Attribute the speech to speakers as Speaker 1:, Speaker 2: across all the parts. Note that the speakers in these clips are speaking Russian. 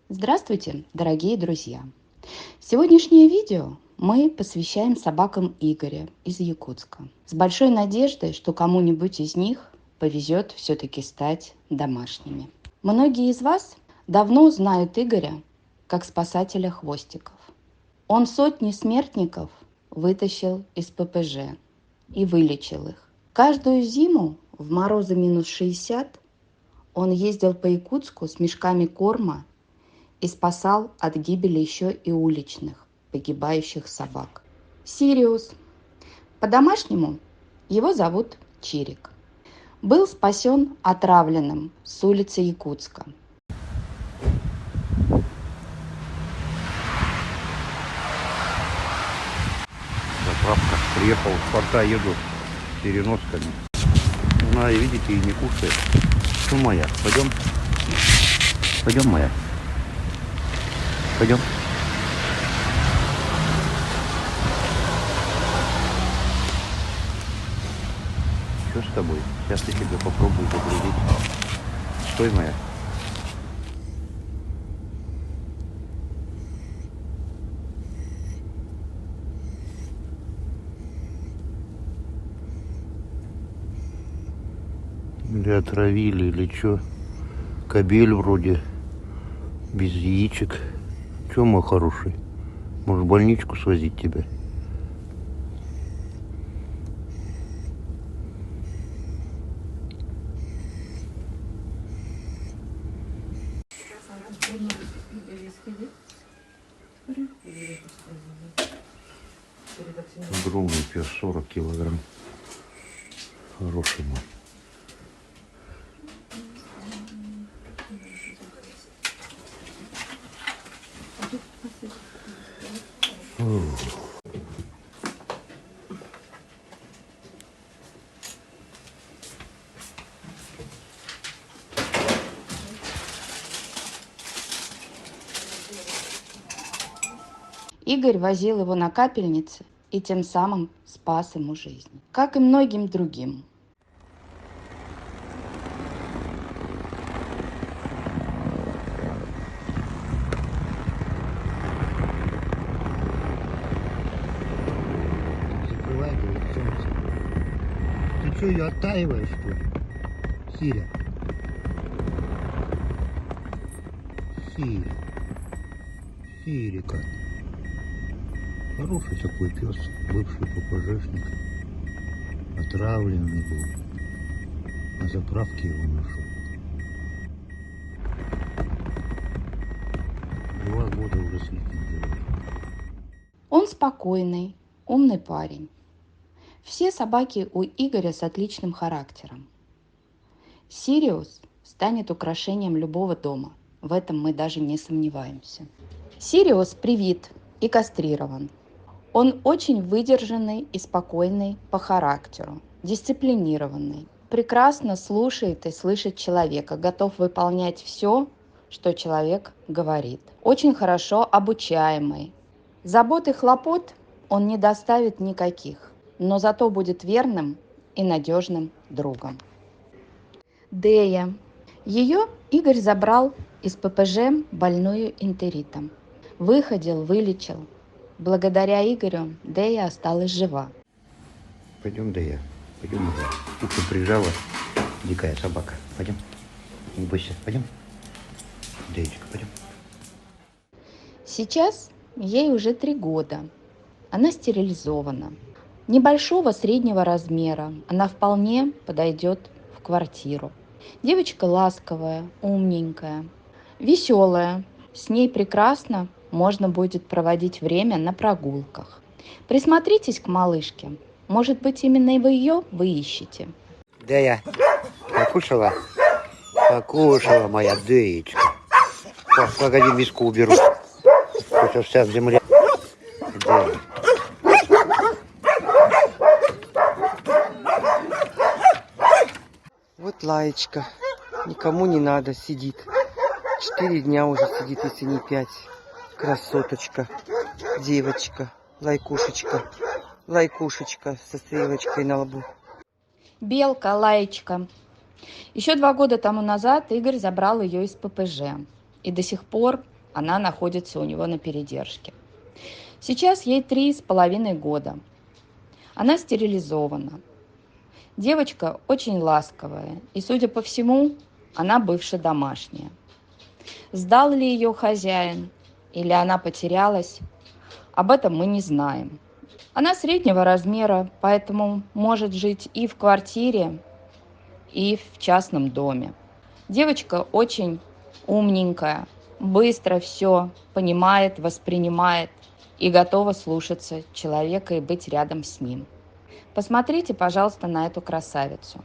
Speaker 1: Здравствуйте, дорогие друзья! Сегодняшнее видео мы посвящаем собакам Игоря из Якутска. С большой надеждой, что кому-нибудь из них повезет все-таки стать домашними. Многие из вас давно знают Игоря как спасателя хвостиков. Он сотни смертников вытащил из ППЖ и вылечил их. Каждую зиму в морозы -60 он ездил по Якутску с мешками корма и спасал от гибели еще и уличных погибающих собак. Сириус. По-домашнему его зовут Чирик. Был спасен отравленным с улицы Якутска.
Speaker 2: Заправка. Приехал, спорта еду переносками. Она, видите, и не кушает. Что моя? Пойдем? Пойдем, моя? Пойдем? Что с тобой? Сейчас я тебе попробую загрузить. Стой, моя. Или отравили, или что? Кобель вроде без яичек. Че, мой хороший? Может, в больничку свозить тебя? Огромный пес, 40 килограмм. Хороший мой.
Speaker 1: Игорь возил его на капельнице и тем самым спас ему жизнь, как и многим другим.
Speaker 2: Закрывай, говорит, солнце. Ты что, ее оттаиваешь, что ли? Сиря. Сиря. Сирика. Хороший такой пес, бывший ППЖшник. Отравленный был. На заправке его нашел. 2 года уже с лихим живет.
Speaker 1: Он спокойный, умный парень. Все собаки у Игоря с отличным характером. Сириус станет украшением любого дома. В этом мы даже не сомневаемся. Сириус привит и кастрирован. Он очень выдержанный и спокойный по характеру, дисциплинированный, прекрасно слушает и слышит человека, готов выполнять все, что человек говорит. Очень хорошо обучаемый. Забот и хлопот он не доставит никаких, но зато будет верным и надежным другом. Дея. Ее Игорь забрал из ППЖ больную энтеритом. Выходил, вылечил. Благодаря Игорю Дея осталась жива.
Speaker 2: Пойдем, да я. Пойдем, моя. Уши прижала. Дикая собака. Пойдем. Не бойся. Пойдем. Деечка, пойдем.
Speaker 1: Сейчас ей уже 3 года. Она стерилизована. Небольшого среднего размера. Она вполне подойдет в квартиру. Девочка ласковая, умненькая, веселая. С ней прекрасно можно будет проводить время на прогулках. Присмотритесь к малышке. Может быть, именно вы ее вы ищете.
Speaker 2: Дея, покушала? Покушала моя Деечка. Погоди, миску уберу. Сейчас вся земля. Дея.
Speaker 3: Вот Лаечка. Никому не надо, сидит. 4 дня уже сидит, если не 5. Красоточка. Девочка. Лайкушечка. Лайкушечка со стрелочкой на лбу.
Speaker 1: Белка, Лаечка. Еще 2 года тому назад Игорь забрал ее из ППЖ. И до сих пор она находится у него на передержке. Сейчас ей 3,5 года. Она стерилизована. Девочка очень ласковая, и, судя по всему, она бывшая домашняя. Сдал ли ее хозяин или она потерялась, об этом мы не знаем. Она среднего размера, поэтому может жить и в квартире, и в частном доме. Девочка очень умненькая, быстро все понимает, воспринимает и готова слушаться человека и быть рядом с ним. Посмотрите, пожалуйста, на эту красавицу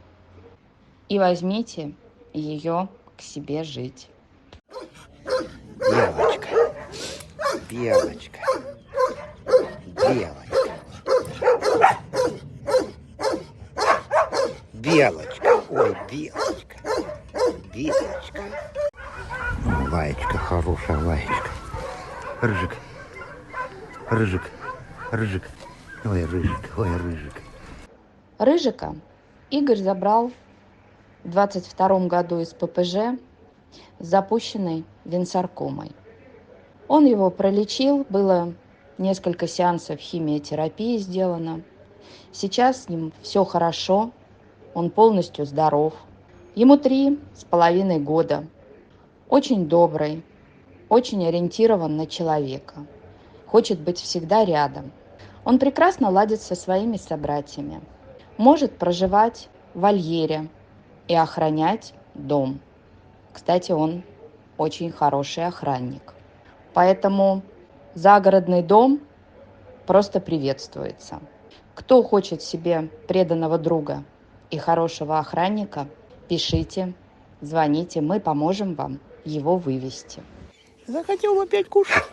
Speaker 1: и возьмите ее к себе жить.
Speaker 2: Белочка, белочка, белочка, белочка, ой, белочка, белочка. Лаечка, хорошая лаечка. Рыжик, рыжик, рыжик, ой, рыжик, ой, рыжик.
Speaker 1: Рыжика Игорь забрал в 22 году из ППЖ с запущенной венсаркомой. Он его пролечил, было несколько сеансов химиотерапии сделано. Сейчас с ним все хорошо, он полностью здоров. Ему 3,5 года. Очень добрый, очень ориентирован на человека. Хочет быть всегда рядом. Он прекрасно ладит со своими собратьями. Может проживать в вольере и охранять дом. Кстати, он очень хороший охранник. Поэтому загородный дом просто приветствуется. Кто хочет себе преданного друга и хорошего охранника, пишите, звоните, мы поможем вам его вывести.
Speaker 2: Захотел опять кушать.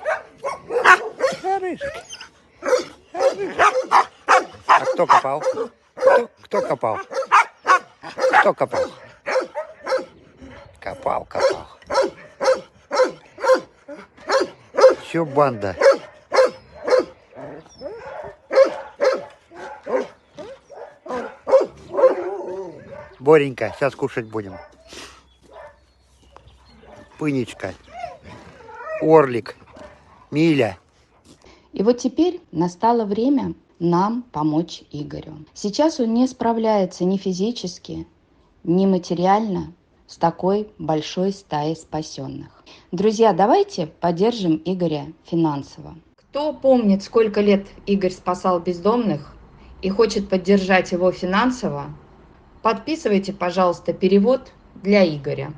Speaker 2: Рыжик. А кто копал? Кто копал? Кто копал? Копал. Все банда. Боренька, сейчас кушать будем. Пынечка, Орлик, Миля.
Speaker 1: И вот теперь настало время нам помочь Игорю. Сейчас он не справляется ни физически, ни материально с такой большой стаей спасенных. Друзья, давайте поддержим Игоря финансово. Кто помнит, сколько лет Игорь спасал бездомных и хочет поддержать его финансово, подписывайте, пожалуйста, перевод для Игоря.